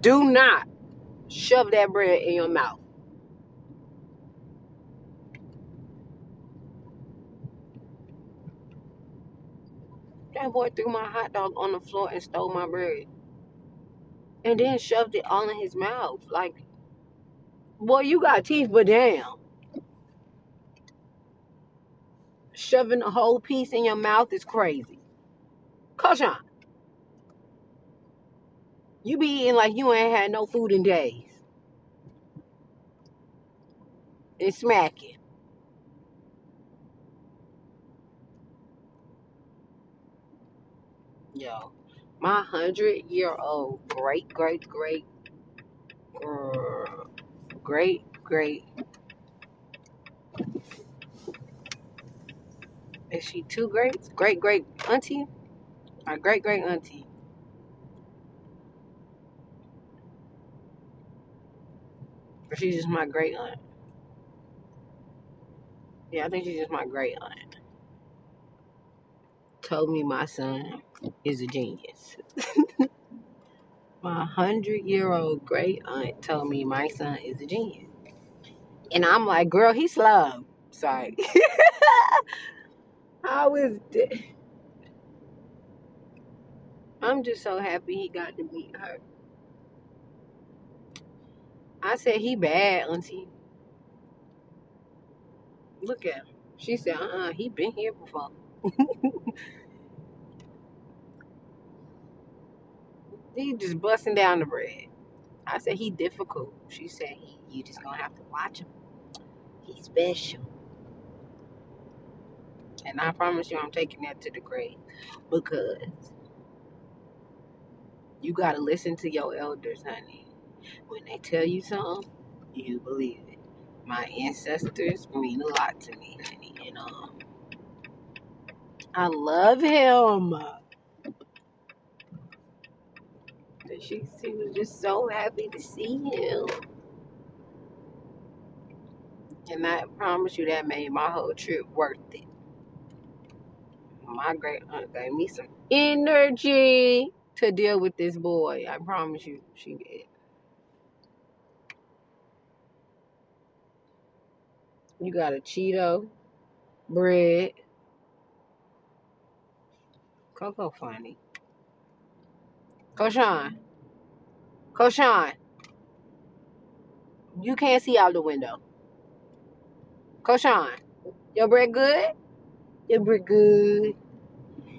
Do not shove that bread in your mouth. That boy threw my hot dog on the floor and stole my bread. And then shoved it all in his mouth. Like, boy, you got teeth, but damn. Shoving a whole piece in your mouth is crazy. Koshon, you be eating like you ain't had no food in days. And smacking. Yo, my 100-year-old great, is she two greats? Great auntie? My great auntie. Or she's just my great aunt. Yeah, I think she's just my great aunt. Told me my son is a genius. My 100-year-old great aunt told me my son is a genius. And I'm like, girl, he's slow. Sorry. How is that? I'm just so happy he got to meet her. I said, he bad, auntie. Look at him. She said, he been here before. He just busting down the bread. I said, he difficult. She said, you just gonna have to watch him. He's special. And I promise you, I'm taking that to the grave. Because you gotta listen to your elders, honey. When they tell you something, you believe it. My ancestors mean a lot to me, honey. And I love him. And she was just so happy to see him. And I promise you that made my whole trip worth it. My great aunt gave me some energy to deal with this boy. I promise you, she did. You got a Cheeto, bread, Coco funny. Koshon, Koshon, you can't see out the window. Koshon, your bread good? Your bread good.